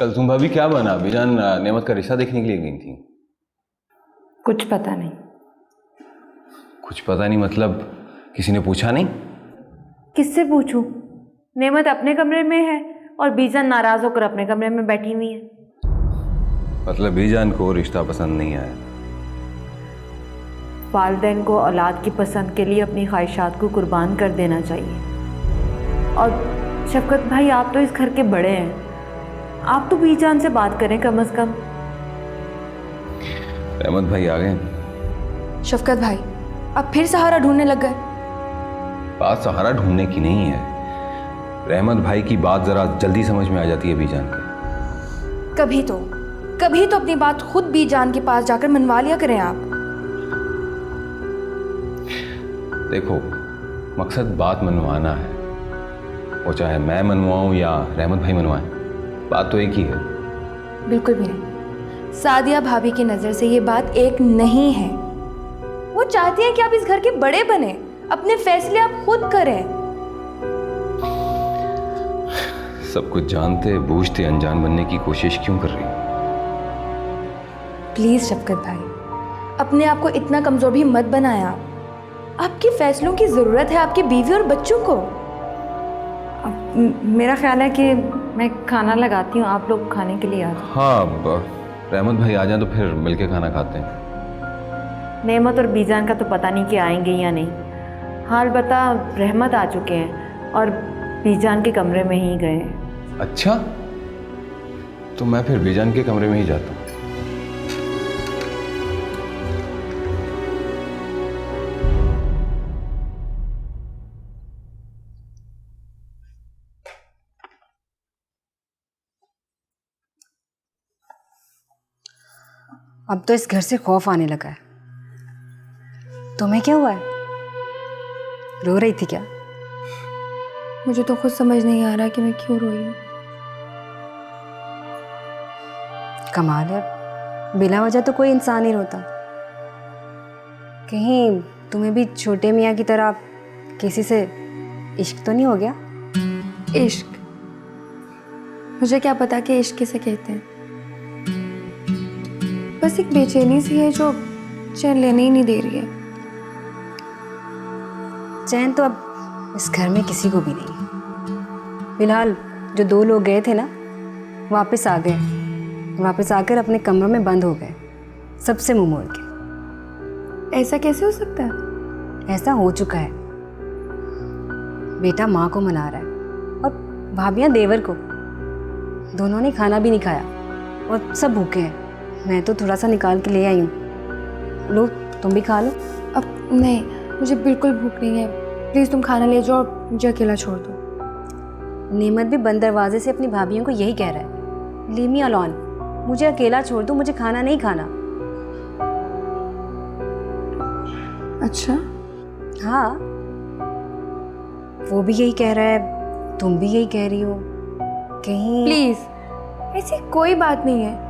कल तुम भाभी क्या बना? बीजान नेमत का रिश्ता देखने के लिए गई थी। कुछ पता नहीं। कुछ पता नहीं मतलब किसी ने पूछा नहीं? किससे पूछूं? नेमत अपने कमरे में है और बीजान नाराज होकर अपने कमरे में बैठी हुई है। मतलब बीजान को रिश्ता पसंद नहीं आया? वालिदैन को औलाद की पसंद के लिए अपनी ख्वाहिशात को कुर्बान कर देना चाहिए। और शफकत भाई, आप तो इस घर के बड़े हैं, आप तो बीजान से बात करें कम से कम। रहमत भाई आ गए। शफकत भाई, अब फिर सहारा ढूंढने लग गए? बात सहारा ढूंढने की नहीं है, रहमत भाई की बात जरा जल्दी समझ में आ जाती है बीजान के। कभी तो अपनी बात खुद बीजान के पास जाकर मनवा लिया करें आप। देखो, मकसद बात मनवाना है, वो चाहे मैं मनवाऊं या रहमत भाई मनवाएं, बात तो एक ही है। बिल्कुल भी नहीं। सादिया भाभी की नज़र से ये बात एक नहीं है। वो चाहती हैं कि आप इस घर के बड़े बने, अपने फैसले आप खुद करें। सब कुछ जानते बूझते अनजान बनने की कोशिश क्यों कर रही हो? प्लीज शफकत भाई, अपने आप को इतना कमजोर भी मत बनाएं आप। आपके फैसलों की जरूरत है आपकी बीवी और बच्चों को। मेरा ख्याल है कि मैं खाना लगाती हूँ, आप लोग खाने के लिए आ जाओ। हाँ, रहमत भाई आ जाए तो फिर मिलके खाना खाते हैं। नेमत और बीजान का तो पता नहीं कि आएंगे या नहीं। हाल बता, रहमत आ चुके हैं और बीजान के कमरे में ही गए हैं। अच्छा, तो मैं फिर बीजान के कमरे में ही जाता हूँ। अब तो इस घर से खौफ आने लगा है। तुम्हें क्या हुआ है? रो रही थी क्या? मुझे तो खुद समझ नहीं आ रहा कि मैं क्यों रोई हूँ। कमाल है, बिना वजह तो कोई इंसान नहीं रोता। कहीं तुम्हें भी छोटे मियाँ की तरह किसी से इश्क तो नहीं हो गया? इश्क? मुझे क्या पता कि इश्क किसे कहते हैं। बस एक बेचैनी सी है जो चैन लेने ही नहीं दे रही है। चैन तो अब इस घर में किसी को भी नहीं। फिलहाल जो दो लोग गए थे ना, वापस आ गए। वापस आकर अपने कमरों में बंद हो गए, सबसे मुंह मोड़ के। ऐसा कैसे हो सकता है? ऐसा हो चुका है। बेटा माँ को मना रहा है और भाभियाँ देवर को। दोनों ने खाना भी नहीं खाया और सब भूखे हैं। मैं तो थोड़ा सा निकाल के ले आई हूँ। लो, तुम भी खा लो। अब नहीं, मुझे बिल्कुल भूख नहीं है। प्लीज़ तुम खाना ले जाओ और मुझे अकेला छोड़ दो। नेमत भी बंद दरवाजे से अपनी भाभियों को यही कह रहा है, लीव मी अलोन, मुझे अकेला छोड़ दो, मुझे खाना नहीं खाना। अच्छा? हाँ, वो भी यही कह रहा है, तुम भी यही कह रही हो। कहीं प्लीज़, ऐसी कोई बात नहीं है।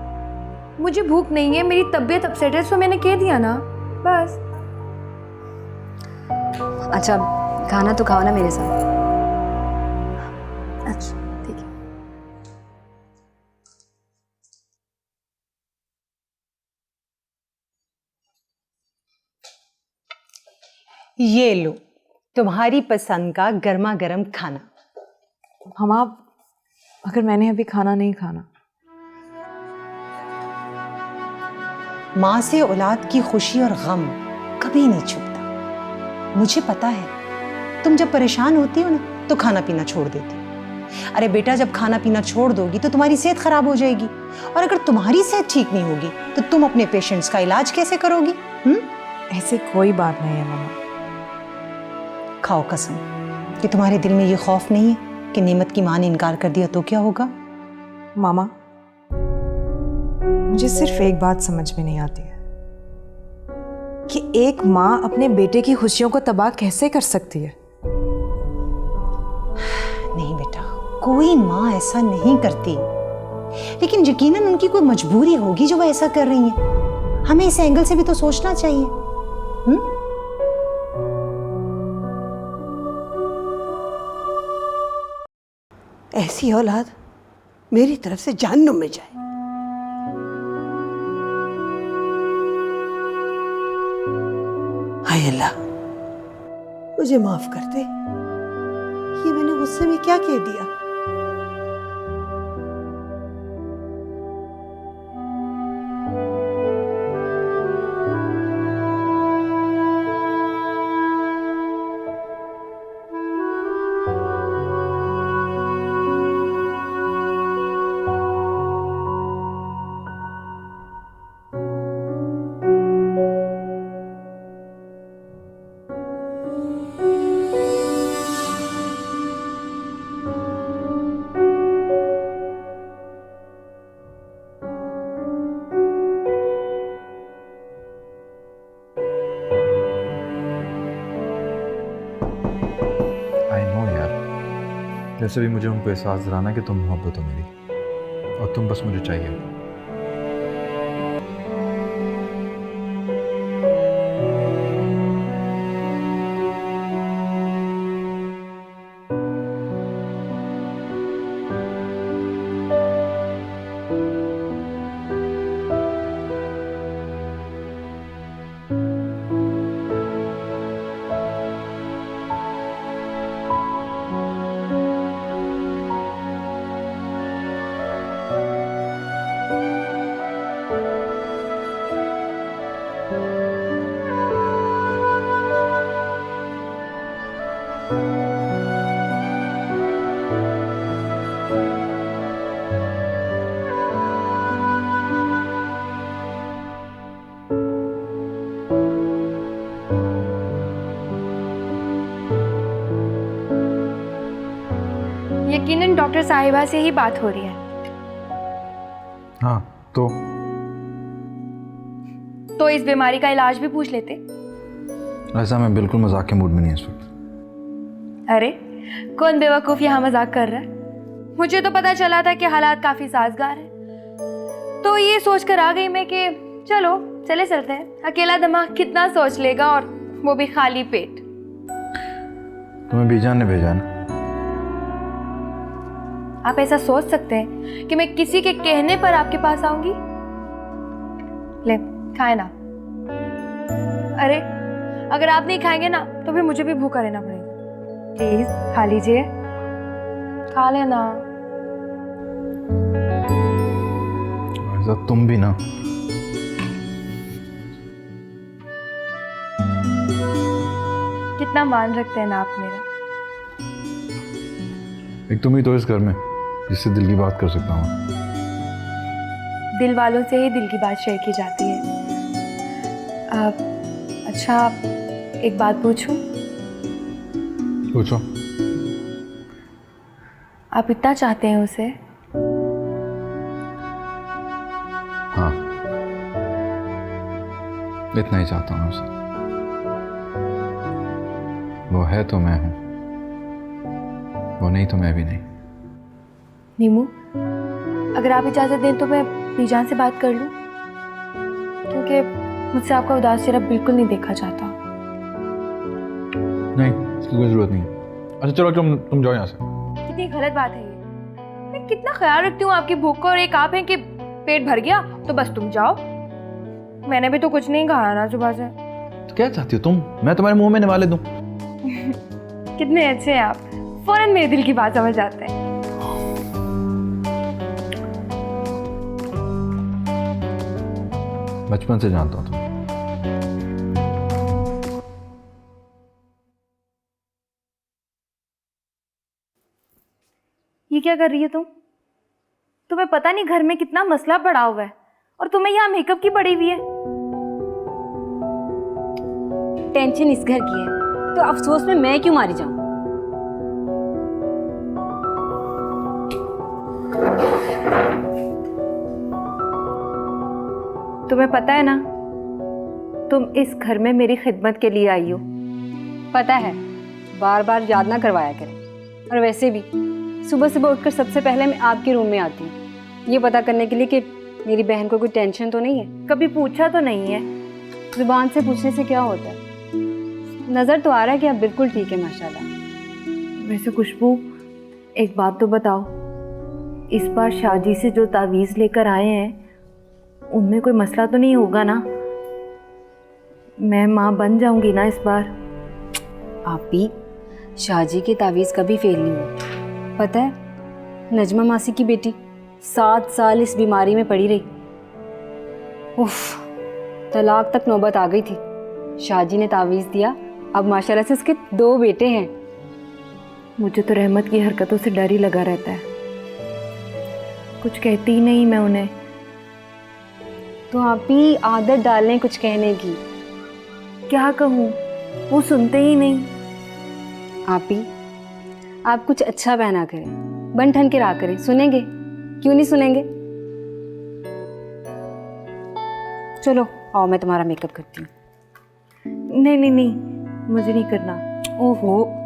मुझे भूख नहीं है, मेरी तबीयत अपसेट है, सो मैंने कह दिया ना, बस। अच्छा, खाना तो खाओ ना मेरे साथ। अच्छा ठीक है। ये लो तुम्हारी पसंद का गर्मा गर्म खाना। हम आप, अगर मैंने अभी खाना नहीं खाना। माँ से औलाद की खुशी और गम कभी नहीं छुपता। मुझे पता है तुम जब परेशान होती हो ना तो खाना पीना छोड़ देती हो। अरे बेटा, जब खाना पीना छोड़ दोगी तो तुम्हारी सेहत खराब हो जाएगी, और अगर तुम्हारी सेहत ठीक नहीं होगी तो तुम अपने पेशेंट्स का इलाज कैसे करोगी? ऐसे कोई बात नहीं है मामा। खाओ कसम कि तुम्हारे दिल में ये खौफ नहीं है कि नेमत की माँ ने इनकार कर दिया तो क्या होगा? मामा, मुझे सिर्फ एक बात समझ में नहीं आती है कि एक माँ अपने बेटे की खुशियों को तबाह कैसे कर सकती है। नहीं बेटा, कोई माँ ऐसा नहीं करती, लेकिन यकीनन उनकी कोई मजबूरी होगी जो वह ऐसा कर रही है। हमें इस एंगल से भी तो सोचना चाहिए। ऐसी औलाद मेरी तरफ से जहन्नुम में जाए। हाय अल्लाह, मुझे माफ कर दे, ये मैंने गुस्से में क्या कह दिया। वैसे भी मुझे उनको एहसास दिलाना कि तुम मोहब्बत हो मेरी और तुम बस मुझे चाहिए। यकीनन डॉक्टर साहिबा से ही बात हो रही है। हाँ तो इस बीमारी का इलाज भी पूछ लेते। ऐसा मैं बिल्कुल मजाक के मूड में नहीं इस वक्त। अरे कौन बेवकूफ़ यहाँ मजाक कर रहा है? मुझे तो पता चला था कि हालात काफ़ी साजगार हैं, तो ये सोचकर आ गई मैं कि चलो चले चलते हैं। अकेला दिमाग कितना सोच लेगा, और वो भी खाली पेट। तुम्हें बीजान ने भेजा ना? आप ऐसा सोच सकते हैं कि मैं किसी के कहने पर आपके पास आऊंगी? ले खाए ना। अरे अगर आप नहीं खाएंगे ना तो फिर मुझे भी भूखा रहना पड़ेगा। प्लीज खा लीजिए, खा लेना। ऐसा तुम भी ना। कितना मान रखते हैं ना आप मेरा। एक तुम ही तो इस घर में जिससे दिल की बात कर सकता हूँ। दिल वालों से ही दिल की बात शेयर की जाती है। अच्छा एक बात पूछूं? पूछो। आप इतना चाहते हैं उसे? हाँ, इतना ही चाहता हूँ उसे। वो है तो मैं हूँ, वो नहीं तो मैं भी नहीं। नीमू, अगर आप इजाज़त दें तो मैं बीजान से बात कर लूं, क्योंकि मुझसे आपका उदास चेहरा बिल्कुल नहीं देखा जाता। नहीं, इसकी कोई ज़रूरत नहीं। अच्छा चलो तुम जाओ यहाँ से। कितनी गलत बात है ये। मैं कितना ख्याल रखती हूँ आपकी भूख का, और एक आप हैं कि पेट भर गया तो बस तुम जाओ। मैंने भी तो कुछ नहीं खाया ना सुबह से। तो क्या चाहती हो तुम? मैं तुम्हारे मुंह में निवाले दूं? कितने अच्छे हैं आप, फौरन मेरे दिल की बात समझ जाते हैं। बचपन से जानता हूँ तुम्हें। ये क्या कर रही है तुम? तुम्हें पता नहीं घर में कितना मसला पड़ा हुआ है, और तुम्हें यहाँ मेकअप की पड़ी हुई है। टेंशन इस घर की है तो अफसोस में मैं क्यों मारी जाऊं? तुम्हें पता है ना, तुम इस घर में मेरी खिदमत के लिए आई हो। पता है, बार बार याद ना करवाया करें। और वैसे भी सुबह सुबह उठकर सबसे पहले मैं आपके रूम में आती हूँ, ये पता करने के लिए कि मेरी बहन को कोई टेंशन तो नहीं है। कभी पूछा तो नहीं है? जुबान से पूछने से क्या होता है? नज़र तो आ रहा है कि आप बिल्कुल ठीक है माशाल्लाह। वैसे खुशबू, एक बात तो बताओ, इस बार शादी से जो तावीज़ लेकर आए हैं उनमें कोई मसला तो नहीं होगा ना? मैं माँ बन जाऊंगी ना इस बार? आप भी शाहजी के तावीज़ कभी फेल नहीं हुए। पता है, नजमा मासी की बेटी 7 साल इस बीमारी में पड़ी रही। उफ, तलाक तक नौबत आ गई थी। शाहजी ने तावीज़ दिया, अब माशाल्लाह से उसके 2 बेटे हैं। मुझे तो रहमत की हरकतों से डर ही लगा रहता है। कुछ कहती ही नहीं मैं उन्हें। तो आप ही आदत डालें कुछ कहने की। क्या कहूँ, वो सुनते ही नहीं। आप कुछ अच्छा बहना करें, बन ठन के रहा करें, सुनेंगे? क्यों नहीं सुनेंगे? चलो आओ, मैं तुम्हारा मेकअप करती हूँ। नहीं नहीं नहीं, मुझे नहीं करना। ओहो,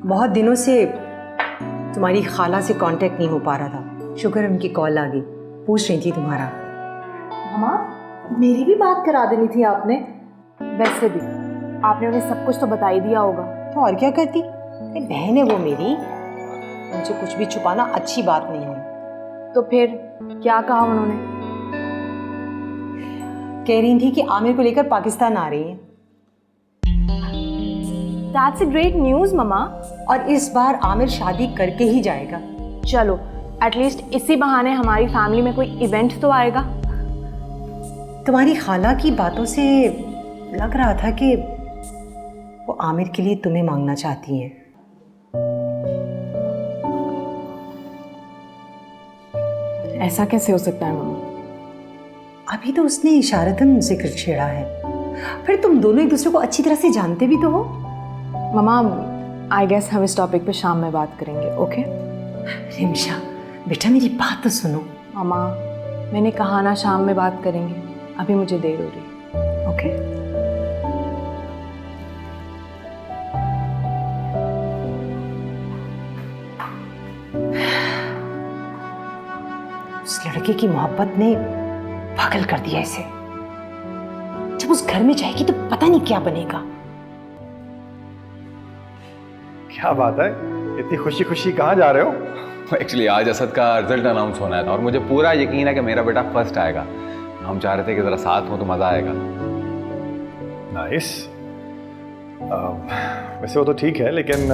बहुत दिनों से तुम्हारी खाला से कांटेक्ट नहीं हो पा रहा था। शुक्र है उनकी कॉल आ गई, पूछ रही थी तुम्हारा। मामा, मेरी भी बात करा देनी थी आपने। वैसे भी आपने उन्हें सब कुछ तो बता ही दिया होगा। तो और क्या करती, अरे बहन है वो मेरी, उनसे कुछ भी छुपाना अच्छी बात नहीं है। तो फिर क्या कहा उन्होंने? कह रही थी कि आमिर को लेकर पाकिस्तान आ रही है। That's a great news mama. और इस बार आमिर शादी करके ही जाएगा। चलो, एटलीस्ट इसी बहाने हमारी फैमिली में कोई इवेंट तो आएगा। तुम्हारी खाला की बातों से लग रहा था कि वो आमिर के लिए तुम्हें मांगना चाहती हैं। ऐसा कैसे हो सकता है मम्मा? अभी तो उसने इशारतन जिक्र छेड़ा है, फिर तुम दोनों एक दूसरे को अच्छी तरह से जानते भी तो हो। ममा, आई गेस हम इस टॉपिक पे शाम में बात करेंगे, ओके? रिमशा बेटा, मेरी बात तो सुनो। ममा, मैंने कहा ना शाम में बात करेंगे, अभी मुझे देर हो रही है, ओके? उस लड़के की मोहब्बत ने पागल कर दिया इसे। जब उस घर में जाएगी तो पता नहीं क्या बनेगा। क्या बात है, इतनी खुशी खुशी कहाँ जा रहे हो? एक्चुअली आज असद का रिजल्ट अनाउंस होना है और मुझे पूरा यकीन है कि मेरा बेटा फर्स्ट आएगा। हम चाह रहे थे कि ज़रा साथ हो तो मज़ा आएगा। नाइस। वैसे वो तो ठीक है, लेकिन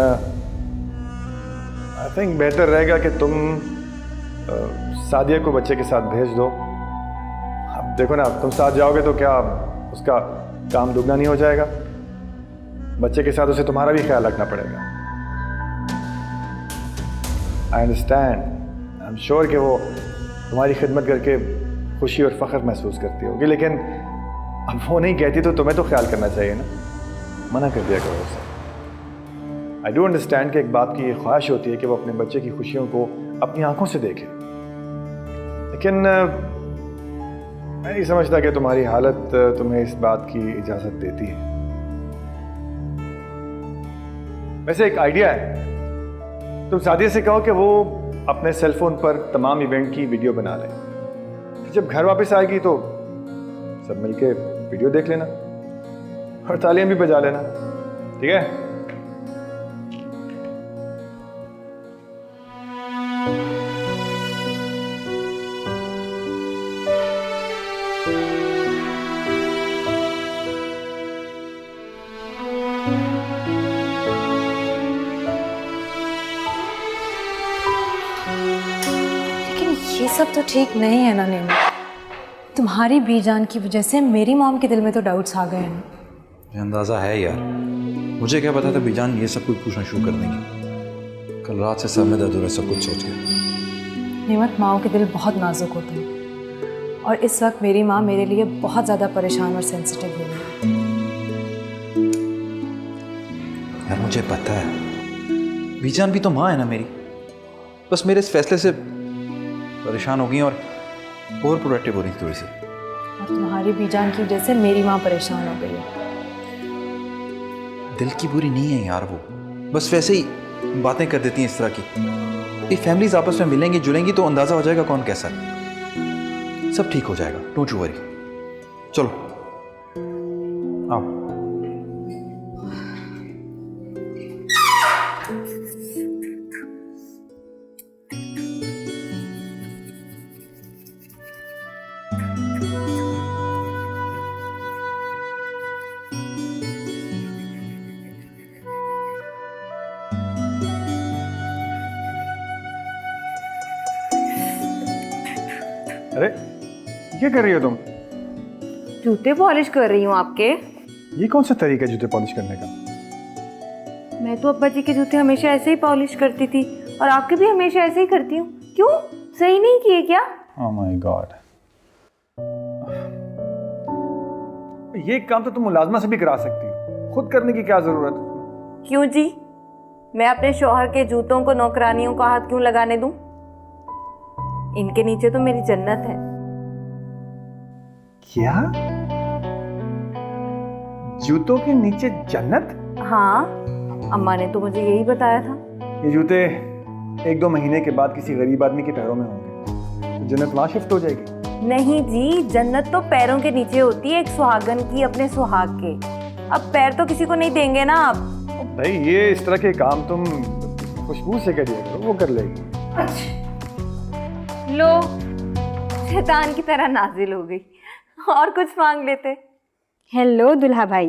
आई थिंक बेहतर रहेगा कि तुम सादिया को बच्चे के साथ भेज दो। अब देखो ना, तुम साथ जाओगे तो क्या उसका काम दुगना नहीं हो जाएगा? बच्चे के साथ उसे तुम्हारा भी ख्याल रखना पड़ेगा। I understand, I am sure कि वो तुम्हारी खिदमत करके खुशी और फ़ख्र महसूस करती होगी, लेकिन अब वो नहीं कहती तो तुम्हें तो ख्याल करना चाहिए ना। मना कर दिया करो उसे। आई डू अंडरस्टैंड कि एक बाप की ये ख्वाहिश होती है कि वो अपने बच्चे की खुशियों को अपनी आंखों से देखे, लेकिन मैं नहीं समझता कि तुम्हारी हालत तुम्हें इस बात की इजाज़त देती है। वैसे एक आइडिया है, तुम सादिया से कहो कि वो अपने सेलफोन पर तमाम इवेंट की वीडियो बना ले। जब घर वापस आएगी तो सब मिलके वीडियो देख लेना और तालियां भी बजा लेना, ठीक है? ये सब तो ठीक नहीं है ना नीमू। तुम्हारी बीजान की वजह से मेरी मॉम के दिल में तो डाउट्स आ गए हैं। मुझे अंदाज़ा है यार, मुझे क्या पता था बीजान ये सब कुछ पूछना शुरू कर देंगी। कल रात से सर में दर्द हो रहा है सब कुछ सोच के। नेमत, माओ के दिल बहुत नाजुक होते हैं और इस वक्त मेरी माँ मेरे लिए बहुत ज़्यादा परेशान और सेंसिटिव हो रही है। यार मुझे पता है, बीजान भी तो माँ है ना मेरी, बस मेरे इस फैसले से परेशान हो गई और ओवर प्रोडक्टिव हो रही थी थोड़ी सी। और तुम्हारी बीजान की वजह से मेरी माँ परेशान हो गई है। दिल की बुरी नहीं है यार वो, बस वैसे ही बातें कर देती हैं इस तरह की। ये फैमिलीज आपस में मिलेंगी जुलेंगी तो अंदाज़ा हो जाएगा कौन कैसा है। सब ठीक हो जाएगा, डोंट यू वरी। चलो आओ। अरे क्या कर रही हो तुम? जूते पॉलिश कर रही हूँ आपके। ये कौन सा तरीका है जूते पॉलिश करने का? मैं तो अब्बा जी के जूते हमेशा ऐसे ही पॉलिश करती थी और आपके भी हमेशा ऐसे ही करती हूँ। क्यों, सही नहीं किए क्या? ओह माय गॉड, ये काम तो तुम मुलाजमा से भी करा सकती हो, खुद करने की क्या जरूरत है? क्यों जी, मैं अपने शौहर के जूतों को नौकरानियों का हाथ क्यों लगाने दूं? इनके नीचे तो मेरी जन्नत है। क्या? जूतों के नीचे जन्नत? हाँ, अम्मा ने तो मुझे यही बताया था। ये जूते 1-2 महीने के बाद किसी गरीब आदमी के पैरों में होंगे तो जन्नत वहां शिफ्ट हो जाएगी। नहीं जी, जन्नत तो पैरों के नीचे होती है, एक सुहागन की अपने सुहाग के। अब पैर तो किसी को नहीं देंगे ना आप। भाई ये इस तरह के काम तुम खुशबू से करिए करो, वो कर लेगी। लो, शैतान की तरह नाजिल हो गई। और कुछ मांग लेते। हेलो दुल्हा भाई,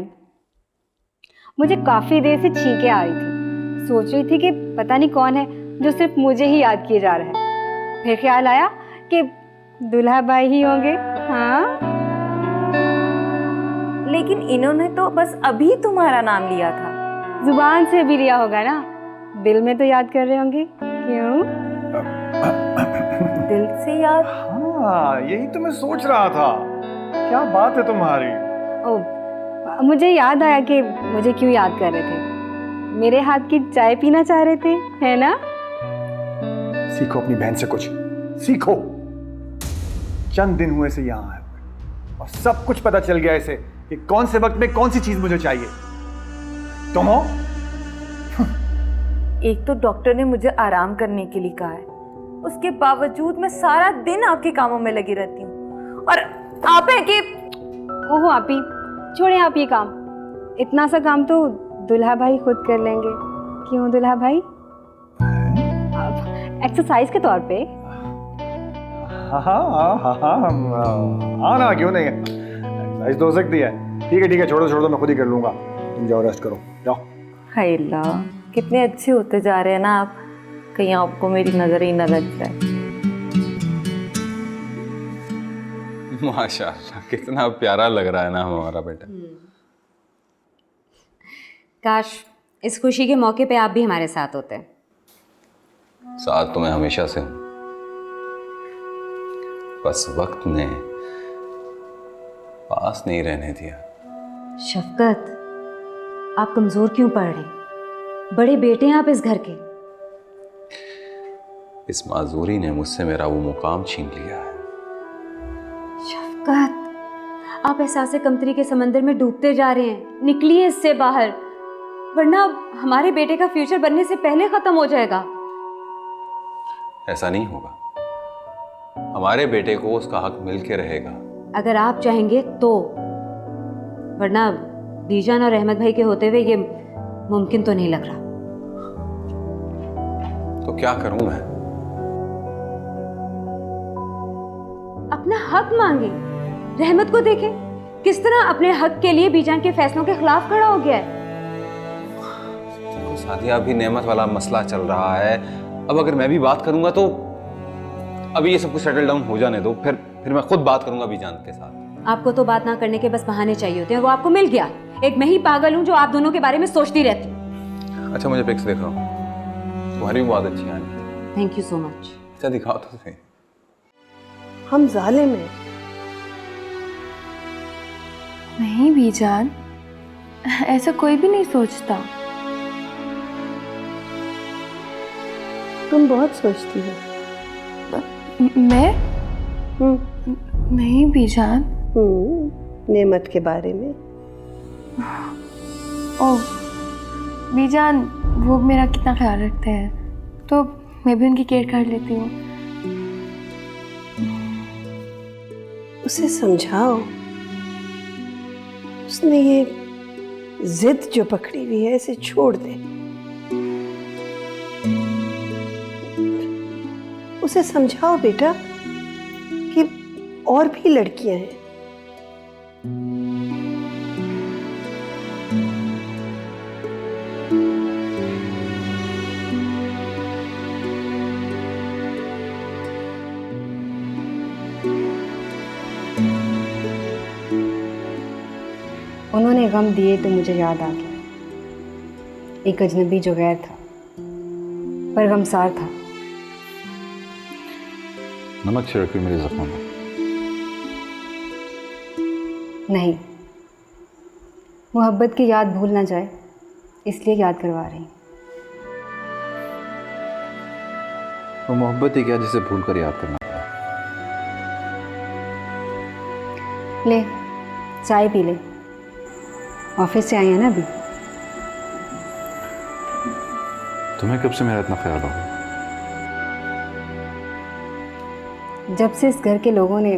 मुझे काफ़ी देर से छींकें आ रही थी। सोच रही थी कि पता नहीं कौन है जो सिर्फ मुझे ही याद किए जा रहा है। फिर ख्याल आया कि दुल्हा भाई ही होंगे। हाँ, लेकिन इन्होंने तो बस अभी तुम्हारा नाम लिया था। जुबान से भी लिया होगा ना, दिल में तो याद कर रहे होंगे। क्यों? दिल से याद? हाँ, यही तो मैं सोच रहा था, क्या बात है तुम्हारी। ओ, मुझे याद आया कि मुझे क्यों याद कर रहे थे। मेरे हाथ की चाय पीना चाह रहे थे, है ना? सीखो अपनी बहन से कुछ सीखो। चंद दिन हुए से यहाँ आए हुए और सब कुछ पता चल गया इसे कि कौन से वक्त में कौन सी चीज मुझे चाहिए। तुम हो? एक तो डॉक्टर ने मुझे आराम करने के लिए कहा है, उसके बावजूद मैं सारा दिन आपके कामों में लगी रहती हूँ। और आप है कि ओहो आपी, छोड़े आप ये काम। इतना सा काम तो दुल्हा भाई खुद कर लेंगे। क्यों दुल्हा भाई? एक्सरसाइज के तौर पे। हाँ ना, क्यों नहीं, एक्सरसाइज तो हो सकती है। ठीक है, छोड़ो मैं खुद ही कर लूंगा। तुम जाओ, रेस्ट करो, जाओ। हाय अल्लाह, कितने अच्छे होते जा रहे हैं ना आप, कहीं आपको मेरी नजर ही न लग जाए। माशाल्लाह, कितना प्यारा लग रहा है ना हमारा बेटा। काश इस खुशी के मौके पे आप भी हमारे साथ होते। साथ तो मैं हमेशा से हूं, बस वक्त ने पास नहीं रहने दिया। शफकत, आप कमजोर क्यों पड़ रहे? बड़े बेटे हैं आप इस घर के। इस माजूरी ने मुझसे मेरा वो मुकाम छीन लिया है। शफकत, आप एहसास कमतरी के समंदर में डूबते जा रहे हैं। निकलिए इससे बाहर, वरना हमारे बेटे का फ्यूचर बनने से पहले खत्म हो जाएगा। ऐसा नहीं होगा, हमारे बेटे को उसका हक मिल के रहेगा। अगर आप चाहेंगे तो, वरना बीजान और अहमद भाई के होते हुए ये मुमकिन तो नहीं लग रहा। तो क्या करूं मैं? अपना हक मांगे। रहमत को देखें, किस तरह अपने हक के लिए बीजान के फैसलों के खिलाफ खड़ा हो गया है। देखो सादिया, अभी नेमत वाला मसला चल रहा है। अब अगर मैं भी बात करूंगा तो अभी ये सब कुछ सेटल डाउन हो जाने दो, फिर मैं खुद बात करूंगा बीजान के साथ। आपको तो बात ना करने के बस बहाने चाहिए होते हैं, वो आपको मिल गया। एक मैं ही पागल हूं जो आप दोनों के बारे में सोचती रहती हूँ। अच्छा, मुझे पिक्स दिखाओ, तुम्हारी भी बहुत अच्छी है। Thank you so much. अच्छा दिखाओ तो सही। हम जालिम हैं। नहीं बीजान, ऐसा कोई भी नहीं सोचता। तुम बहुत सोचती हो। मैं? नहीं बीजान। नेमत के बारे में। ओह बीजान, वो मेरा कितना ख्याल रखते हैं, तो मैं भी उनकी केयर कर लेती हूँ। उसे समझाओ, उस उसने ये जिद जो पकड़ी हुई है इसे छोड़ दे। उसे समझाओ बेटा कि और भी लड़कियां हैं। उन्होंने गम दिए तो मुझे याद आ गया, एक अजनबी जो गैर था पर गमसार था। नमक छिड़की मेरे जख्मों में। नहीं, मोहब्बत की याद भूल ना जाए इसलिए याद करवा रही। वो मोहब्बत ही क्या जिसे भूल कर याद करना पड़ा। ले चाय पी ले, ऑफिस से आई है ना अभी। तुम्हें कब से मेरा इतना ख्याल होगा? जब से इस घर के लोगों ने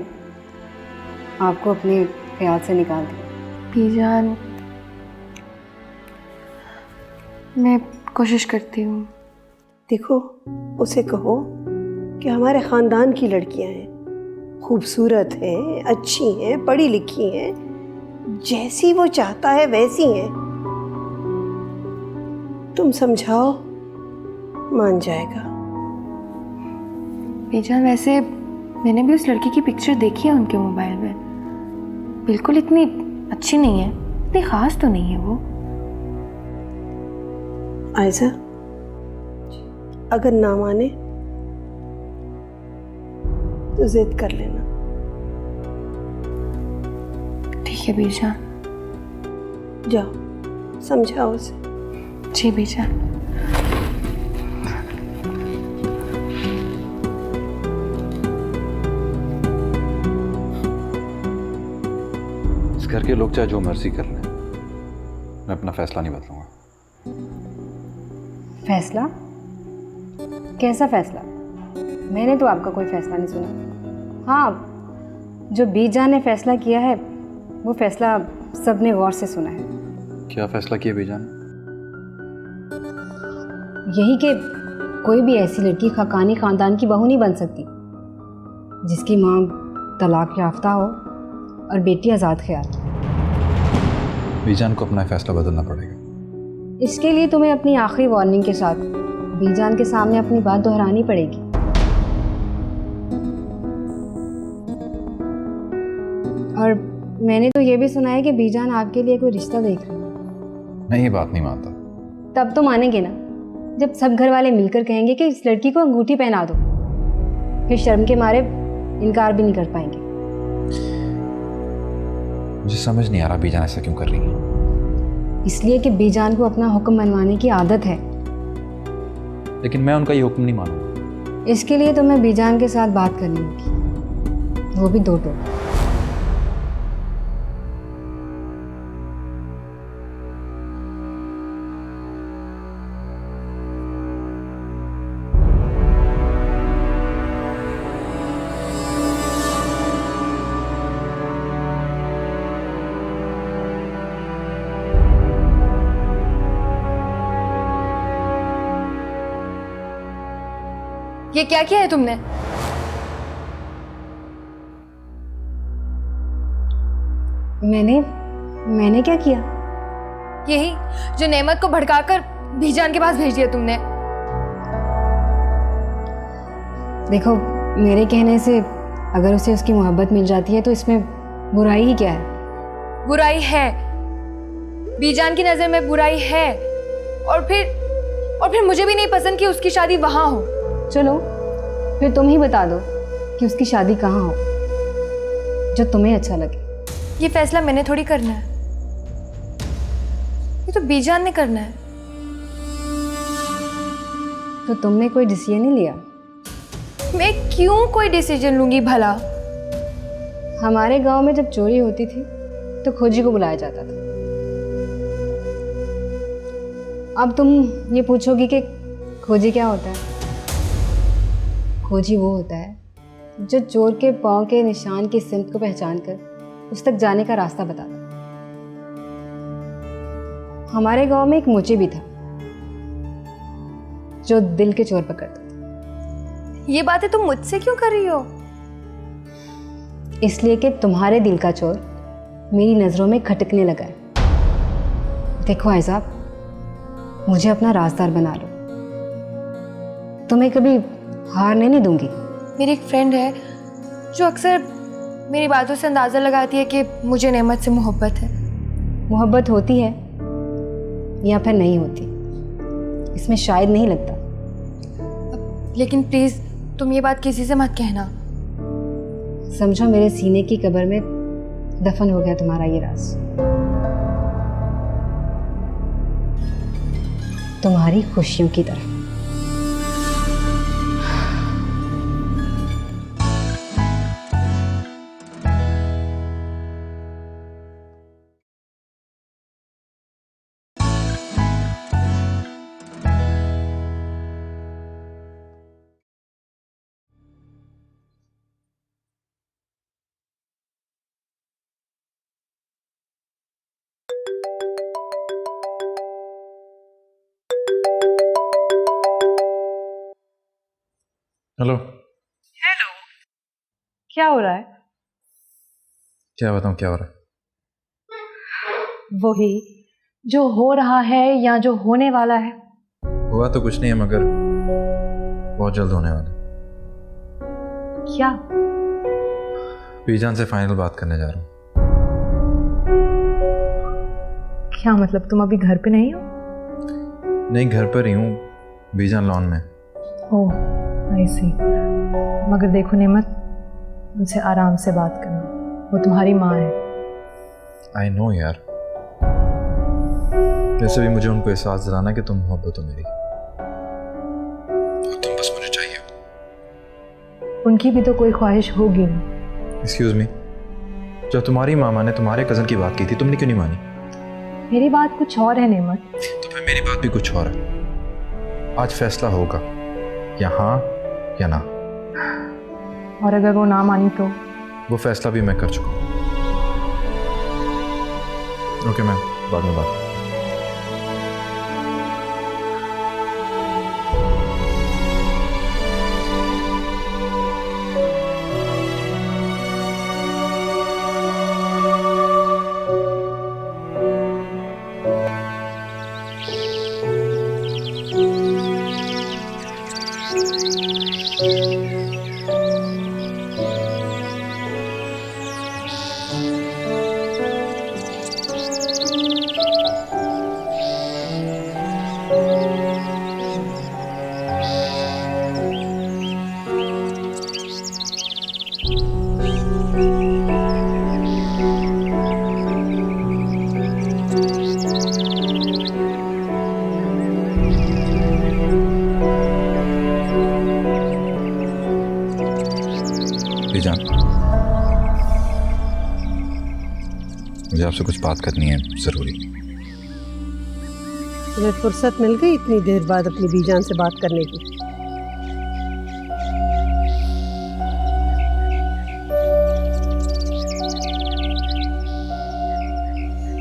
आपको अपने ख्याल से निकाल दिया। बीजान, मैं कोशिश करती हूँ। देखो, उसे कहो कि हमारे खानदान की लड़कियां हैं, खूबसूरत हैं, अच्छी हैं, पढ़ी लिखी हैं, जैसी वो चाहता है वैसी हैं। तुम समझाओ, मान जाएगा। बीजान, वैसे मैंने भी उस लड़की की पिक्चर देखी है उनके मोबाइल में। बिल्कुल इतनी अच्छी नहीं है, इतनी खास तो नहीं है वो। आयशा, अगर ना माने तो जिद कर लेना। ठीक है बीजान। जाओ समझाओ उसे। जी बीजान। इस घर के लोग चाहे जो मर्जी कर लें, मैं अपना फैसला नहीं बदलूंगा। फैसला? कैसा फैसला? मैंने तो आपका कोई फैसला नहीं सुना। हाँ, जो बीजान ने फैसला किया है वो फैसला सबने गौर से सुना है। क्या फैसला किया बीजान? यही कि कोई भी ऐसी लड़की खाकानी खानदान की बहू नहीं बन सकती जिसकी माँ तलाक याफ्ता हो और बेटी आज़ाद ख्याल। बीजान को अपना फैसला बदलना पड़ेगा। इसके लिए तुम्हें अपनी आखिरी वार्निंग के साथ बीजान के सामने अपनी बात दोहरानी पड़ेगी। और मैंने तो ये भी सुना है कि बीजान आपके लिए कोई रिश्ता देख रही है। मैं ये बात नहीं मानता। तब तो मानेंगे ना जब सब घर वाले मिलकर कहेंगे कि इस लड़की को अंगूठी पहना दो। फिर शर्म के मारे इनकार भी नहीं कर पाएंगे। मुझे समझ नहीं आ रहा बीजान ऐसा क्यों कर रही है। इसलिए कि बीजान को अपना हुक्म मनवाने की आदत है। लेकिन मैं उनका ये हुक्म नहीं मानूंगा। इसके लिए तुम्हें बीजान के साथ बात करनी होगी, वो भी दो टोक। ये क्या किया है तुमने? मैंने क्या किया? यही जो नेमत को भड़काकर बीजान के पास भेज दिया तुमने। देखो, मेरे कहने से अगर उसे उसकी मोहब्बत मिल जाती है तो इसमें बुराई ही क्या है? बुराई है, बीजान की नजर में बुराई है। और फिर मुझे भी नहीं पसंद कि उसकी शादी वहां हो। चलो फिर तुम ही बता दो कि उसकी शादी कहाँ हो, जो तुम्हें अच्छा लगे। ये फैसला मैंने थोड़ी करना है, ये तो बीजान ने करना है। तो तुमने कोई डिसीजन नहीं लिया? मैं क्यों कोई डिसीजन लूंगी भला? हमारे गांव में जब चोरी होती थी तो खोजी को बुलाया जाता था। अब तुम ये पूछोगी कि खोजी क्या होता है? खोजी वो होता है जो चोर के पांव के निशान की सिमत को पहचान कर उस तक जाने का रास्ता बताता है। हमारे गांव में एक मोची भी था जो दिल के चोर पकड़ता था। ये बातें तुम मुझसे क्यों कर रही हो? इसलिए कि तुम्हारे दिल का चोर मेरी नज़रों में खटकने लगा है। देखो भाई साहब, मुझे अपना राजदार बना लो, तुम्हें कभी हारने नहीं दूंगी। मेरी एक फ्रेंड है जो अक्सर मेरी बातों से अंदाज़ा लगाती है कि मुझे नेमत से मोहब्बत है। मोहब्बत होती है या फिर नहीं होती, इसमें शायद नहीं लगता। लेकिन प्लीज़ तुम ये बात किसी से मत कहना। समझो मेरे सीने की कब्र में दफन हो गया तुम्हारा ये राज। तुम्हारी खुशियों की तरह। हेलो। क्या हो रहा है? क्या बताऊँ क्या हो रहा है? वही जो हो रहा है या जो होने वाला है। हुआ तो कुछ नहीं है, मगर बहुत जल्द होने वाला है। क्या? बीजान से फाइनल बात करने जा रहा हूँ। क्या मतलब, तुम अभी घर पे नहीं हो? नहीं, घर पर ही हूँ, बीजान लॉन में। ओह आई सी। मगर देखो नेमत, उनसे आराम से बात करना, वो तुम्हारी माँ है। आई नो यार, वैसे भी मुझे उनको एहसास दिलाना कि तुम मोहब्बत हो मेरी, और तुम बस मुझे चाहिए। उनकी भी तो कोई ख्वाहिश होगी ना। एक्सक्यूज मी, जब तुम्हारी मामा ने तुम्हारे कज़न की बात की थी, तुमने क्यों नहीं मानी? मेरी बात कुछ और है नेमत। तो फिर मेरी बात भी कुछ और है। आज फैसला होगा, या हाँ या ना। और अगर वो ना मानी तो? वो फैसला भी मैं कर चुका हूँ। ओके मैम, बाद में बात। बीजान, मुझे आपसे कुछ बात करनी है, ज़रूरी। तुम्हें फुर्सत मिल गई इतनी देर बाद अपनी बीजान से बात करने की?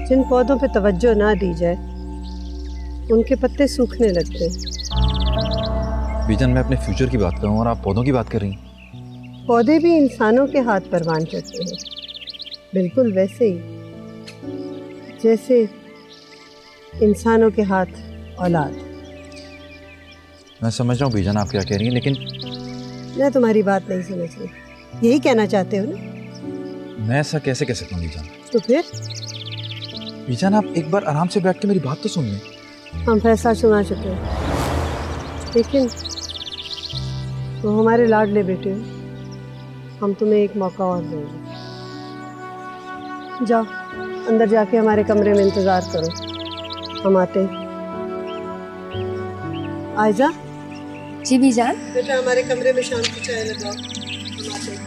जिन पौधों पे तवज्जो ना दी जाए उनके पत्ते सूखने लगते हैं। बीजान, मैं अपने फ्यूचर की बात कर रहा हूँ और आप पौधों की बात कर रही हैं। पौधे भी इंसानों के हाथ परवान चढ़ते हैं, बिल्कुल वैसे ही जैसे इंसानों के हाथ औलाद। मैं समझ रहा हूँ बीजान आप क्या कह रही हैं, लेकिन मैं तुम्हारी बात नहीं समझ रही। यही कहना चाहते हो ना? मैं ऐसा कैसे कह सकता हूँ बीजान? तो फिर बीजान, आप एक बार आराम से बैठ के मेरी बात तो सुन लें। हम फैसला सुना चुके हैं, लेकिन वो हमारे लाडले बेटे हो, हम तुम्हें एक मौका और देंगे। जाओ अंदर जाके हमारे कमरे में इंतज़ार करो, हम आते हैं। आयजा, जी बीजान। बेटा हमारे कमरे में शाम की चाय लगाओ, हम आते हैं।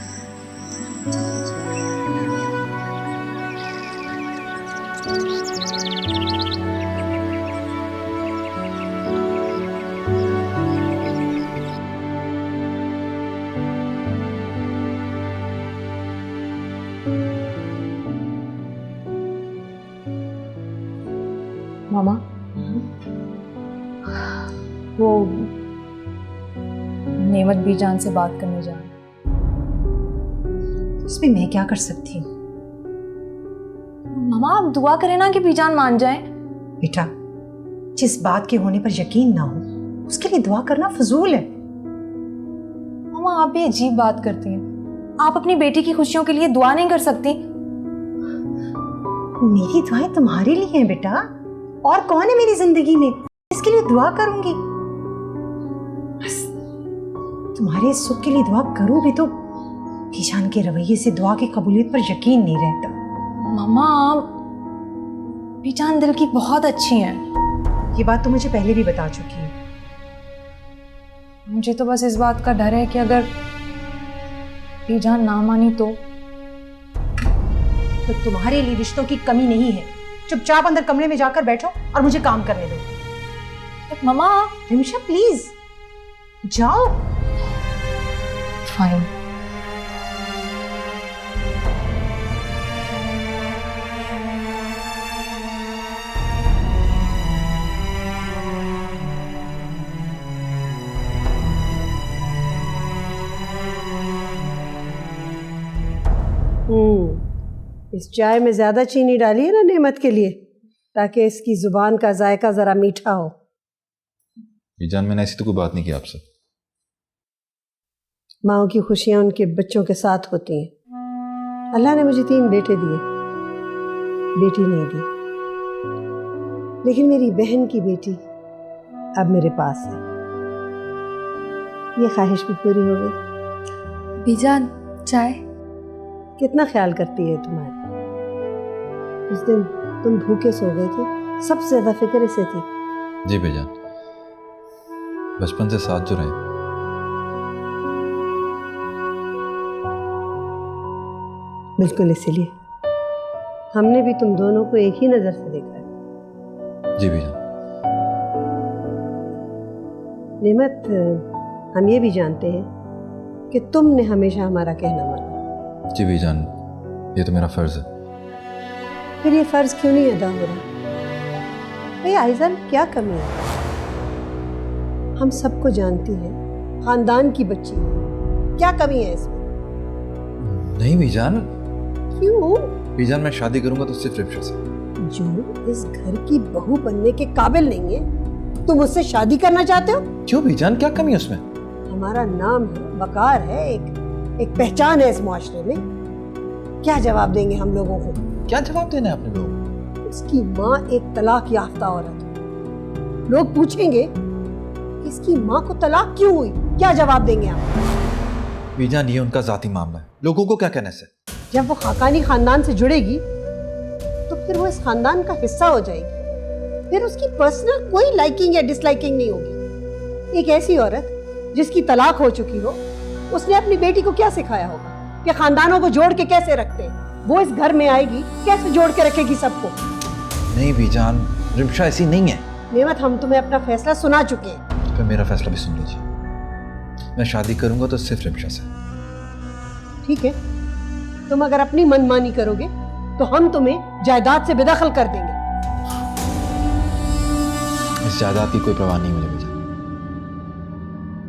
मामा, वो नेमत बीजान से बात करने जा रहे हैं। इसमें मैं क्या कर सकती हूँ? मामा आप दुआ करें ना कि बीजान मान जाए। बेटा, जिस बात के होने पर यकीन ना हो उसके लिए दुआ करना फजूल है। मामा आप भी अजीब बात करती हैं। आप अपनी बेटी की खुशियों के लिए दुआ नहीं कर सकती? मेरी दुआएं तुम्हारे लिए हैं बेटा, और कौन है मेरी जिंदगी में इसके लिए दुआ करूंगी? बस तुम्हारे सुख के लिए दुआ करूं भी तो ईशान के रवैये से दुआ की कबूलियत पर यकीन नहीं रहता। मामा बीजान दिल की बहुत अच्छी हैं। ये बात तो मुझे पहले भी बता चुकी है। मुझे तो बस इस बात का डर है कि अगर बीजान ना मानी तो तुम्हारे लिए रिश्तों की कमी नहीं है। चुपचाप अंदर कमरे में जाकर बैठो और मुझे काम करने दो। मामा रिमशा प्लीज जाओ। फाइन। इस चाय में ज्यादा चीनी डाली है ना नेमत के लिए, ताकि इसकी जुबान का जायका जरा मीठा हो। बीजान मैंने ऐसी तो कोई बात नहीं की आपसे। माओ की खुशियां उनके बच्चों के साथ होती हैं। अल्लाह ने मुझे 3 बेटे दिए, बेटी नहीं दी, लेकिन मेरी बहन की बेटी अब मेरे पास है। ये ख्वाहिश भी पूरी हो गई। बीजान चाय। कितना ख्याल करती है तुम्हारा। उस दिन तुम भूखे सो गए थे, सबसे ज्यादा फिक्र इसे थी। जी बीजान, बचपन से साथ जो रहे। बिल्कुल इसीलिए हमने भी तुम दोनों को एक ही नजर से देखा है। जी बीजान। नेमत, हम ये भी जानते हैं कि तुमने हमेशा हमारा कहना माना। जी बीजान, ये तो मेरा फर्ज है। फिर ये फर्ज क्यों नहीं अदा हो रहा? भाई आइज़ा में क्या कमी है? हम सबको जानती हैं, खानदान की बच्ची है, क्या कमी है इसमें? नहीं बीजान। क्यों? बीजान मैं शादी करूंगा तो सिर्फ रिमशा से। जो इस घर की बहू बनने के काबिल नहीं है, तुम उससे शादी करना चाहते हो? क्यों बीजान, क्या कमी है उसमें? हमारा नाम है, वकार है, एक पहचान है इस मुआशरे में। क्या जवाब देंगे हम लोगों को? क्या जवाब देना है अपने लोगों को? उसकी माँ एक तलाक याफ्ता औरत है। लोग पूछेंगे कि इसकी माँ को तलाक क्यों हुई, क्या जवाब देंगे आप? बीजान ये उनका जाती मामला है, लोगों को क्या कहने से। जब वो खाकानी खानदान से जुड़ेगी तो फिर वो इस खानदान का हिस्सा हो जाएगी। फिर उसकी पर्सनल कोई लाइकिंग या डिसलाइकिंग नहीं होगी। एक ऐसी औरत जिसकी तलाक हो चुकी हो, उसने अपनी बेटी को क्या सिखाया होगा कि खानदानों को जोड़ के कैसे रखते हैं? वो इस घर में आएगी, कैसे जोड़ के रखेगी सबको? नहीं बीजान, रिमशा ऐसी नहीं है। नेमत, हम तुम्हें अपना फैसला सुना चुके हैं। तो मेरा फैसला भी सुन लीजिए। मैं शादी करूंगा तो सिर्फ रिमशा से। ठीक है, तुम अगर अपनी मनमानी करोगे तो हम तुम्हें जायदाद से बेदखल कर देंगे। इस जायदाद की कोई परवाह नहीं मुझे बीजान,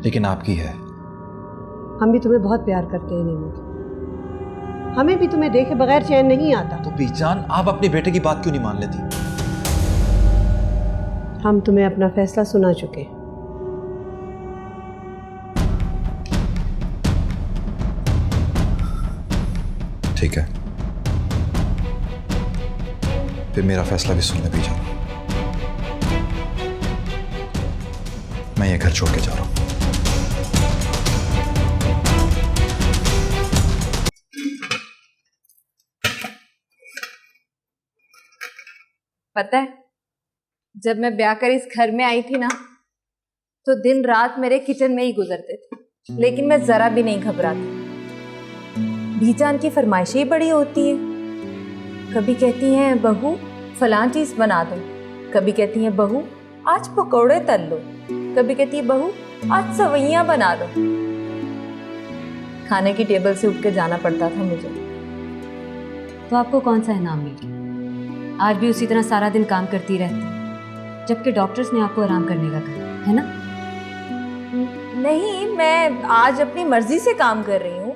लेकिन आपकी है। हम भी तुम्हें बहुत प्यार करते हैं नेमत, हमें भी तुम्हें देखे बगैर चैन नहीं आता। तो बीजान आप अपने बेटे की बात क्यों नहीं मान लेती? हम तुम्हें अपना फैसला सुना चुके हैं। ठीक है, फिर मेरा फैसला भी सुन ले बीजान। मैं ये घर छोड़ के जा रहा हूं। पता है, जब मैं ब्याह कर इस घर में आई थी ना, तो दिन रात मेरे किचन में ही गुजरते थे, लेकिन मैं जरा भी नहीं घबराती। बीजान की फरमाइशें ही बड़ी होती हैं। कभी कहती हैं बहू फलां चीज बना दो, कभी कहती हैं बहू आज पकौड़े तल लो, कभी कहती है बहू आज सवैयां बना दो। खाने की टेबल से उठ के जाना पड़ता था मुझे। तो आपको कौन सा इनाम मिल गया? आज भी उसी तरह सारा दिन काम करती रहती, जबकि डॉक्टर्स ने आपको आराम करने का कहा है ना? नहीं, मैं आज अपनी मर्जी से काम कर रही हूँ।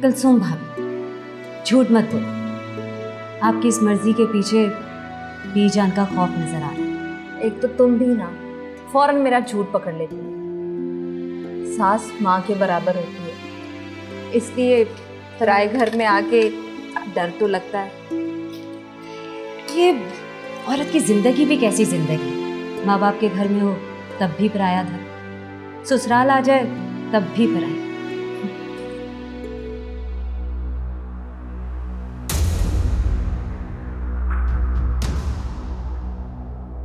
कुलसुम भाभी, झूठ मत बोलो। आपकी इस मर्जी के पीछे बीजान का खौफ नजर आ रहा है। एक तो तुम भी ना फौरन मेरा झूठ पकड़ लेती हो। सास माँ के बराबर होती है, इसलिए पराए घर में आके डर तो लगता है। ये औरत की जिंदगी भी कैसी जिंदगी, माँ बाप के घर में हो तब भी पराया धर्म, ससुराल आ जाए तब भी पराया।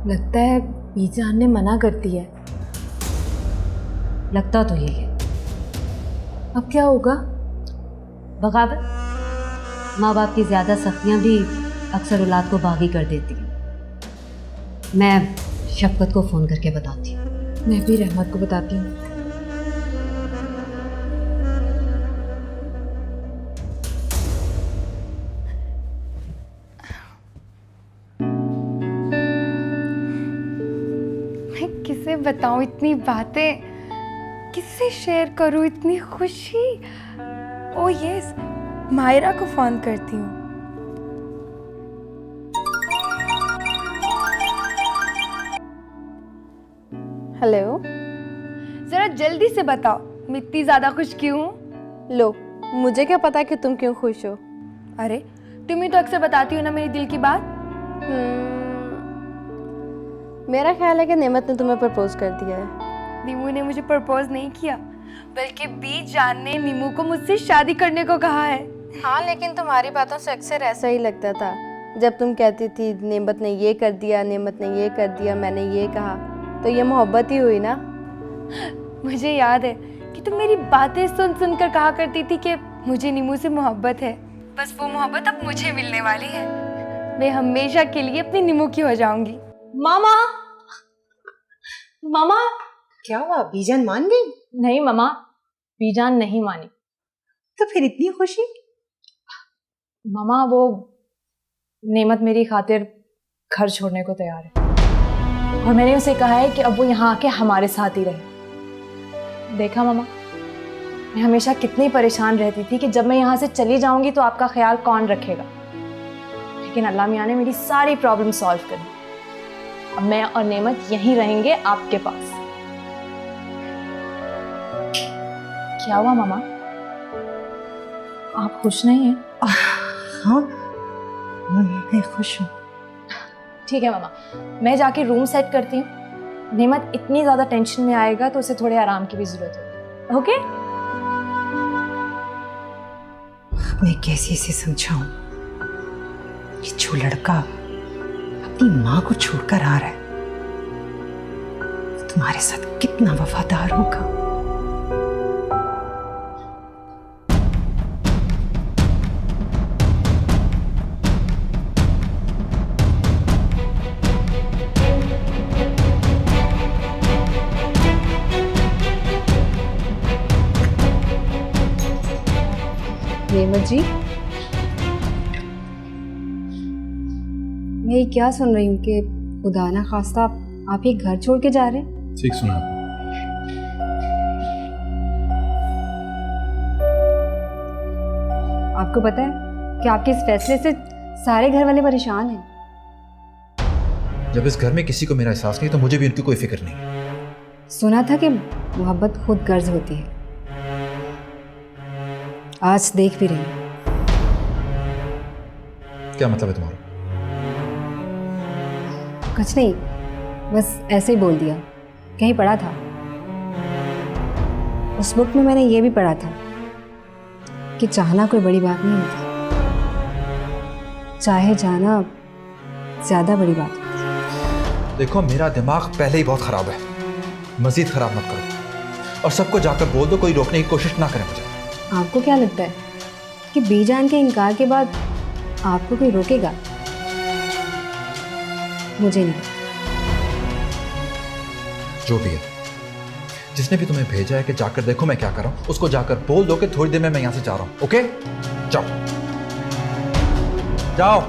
लगता है बीजान ने मना करती है। लगता तो यही है। अब क्या होगा? बगावत। माँ बाप की ज्यादा सख्तियां भी अक्सर औलाद को बागी कर देती हैं। मैं शफकत को फोन करके बताती हूँ। मैं भी रहमत को बताती हूँ। मैं किसे बताऊं इतनी बातें, किससे शेयर करूं इतनी खुशी? ओ यस, मायरा को फोन करती हूँ। हेलो, जरा जल्दी से बताओ मैं इतनी ज्यादा खुश क्यों हूँ? लो, मुझे क्या पता कि तुम क्यों खुश हो? अरे तुम ही तो अक्सर बताती हो ना मेरी दिल की बात। मेरा ख्याल है कि नेमत ने तुम्हें प्रपोज कर दिया है। नीमू ने मुझे प्रपोज नहीं किया, बल्कि बीजान ने नीमू को मुझसे शादी करने को कहा है। हाँ, लेकिन तुम्हारी बातों से अक्सर ऐसा ही लगता था। जब तुम कहती थी नेमत ने ये कर दिया, नेमत ने ये कर दिया, मैंने ये कहा, तो ये मोहब्बत ही हुई ना। मुझे याद है कि तुम मेरी बातें सुन सुन कर कहा करती थी कि मुझे नीमू से मोहब्बत है। बस वो मोहब्बत अब मुझे मिलने वाली है। मैं हमेशा के लिए अपनी नीमू की हो जाऊंगी। मामा, मामा। क्या हुआ, बीजान मान गई? नहीं मामा, बीजान नहीं मानी। तो फिर इतनी खुशी? मामा, वो नेमत मेरी खातिर घर छोड़ने को तैयार है और मैंने उसे कहा है कि अब वो यहाँ आके हमारे साथ ही रहे। देखा मामा, मैं हमेशा कितनी परेशान रहती थी कि जब मैं यहाँ से चली जाऊंगी तो आपका ख्याल कौन रखेगा, लेकिन अल्लाह मियाँ ने मेरी सारी प्रॉब्लम सॉल्व कर दी। अब मैं और नेमत यहीं रहेंगे आपके पास। क्या हुआ मामा, आप खुश नहीं हैं? हाँ, मैं खुश हूँ। ठीक है मामा, मैं जाके रूम सेट करती हूँ। नेमत इतनी ज़्यादा टेंशन में आएगा तो उसे थोड़े आराम की भी ज़रूरत होगी। ओके? मैं कैसे इसे समझाऊं कि जो लड़का अपनी माँ को छोड़कर आ रहा है वो तुम्हारे साथ कितना वफादार होगा। नेमत जी, मैं ये क्या सुन रही हूँ कि खुदा ना खास्ता आप ये घर छोड़ के जा रहे हैं? ठीक सुना। आपको पता है कि आपके इस फैसले से सारे घर वाले परेशान हैं। जब इस घर में किसी को मेरा एहसास नहीं तो मुझे भी उनकी कोई फिक्र नहीं। सुना था कि मोहब्बत खुद गर्ज होती है, आज देख भी रही हूं। क्या मतलब है तुम्हारा? कुछ नहीं, बस ऐसे ही बोल दिया। कहीं पढ़ा था, उस बुक में मैंने ये भी पढ़ा था कि चाहना कोई बड़ी बात नहीं होती, चाहे जाना ज्यादा बड़ी बात होती। देखो, मेरा दिमाग पहले ही बहुत खराब है, मजीद खराब मत करो और सबको जाकर बोल दो कोई रोकने की कोशिश ना करे मुझे। आपको क्या लगता है कि बीजान के इनकार के बाद आपको कोई रोकेगा? मुझे नहीं। जो भी है, जिसने भी तुम्हें भेजा है कि जाकर देखो मैं क्या कर रहा हूं, उसको जाकर बोल दो कि थोड़ी देर में मैं यहां से जा रहा हूं। ओके, जाओ जाओ।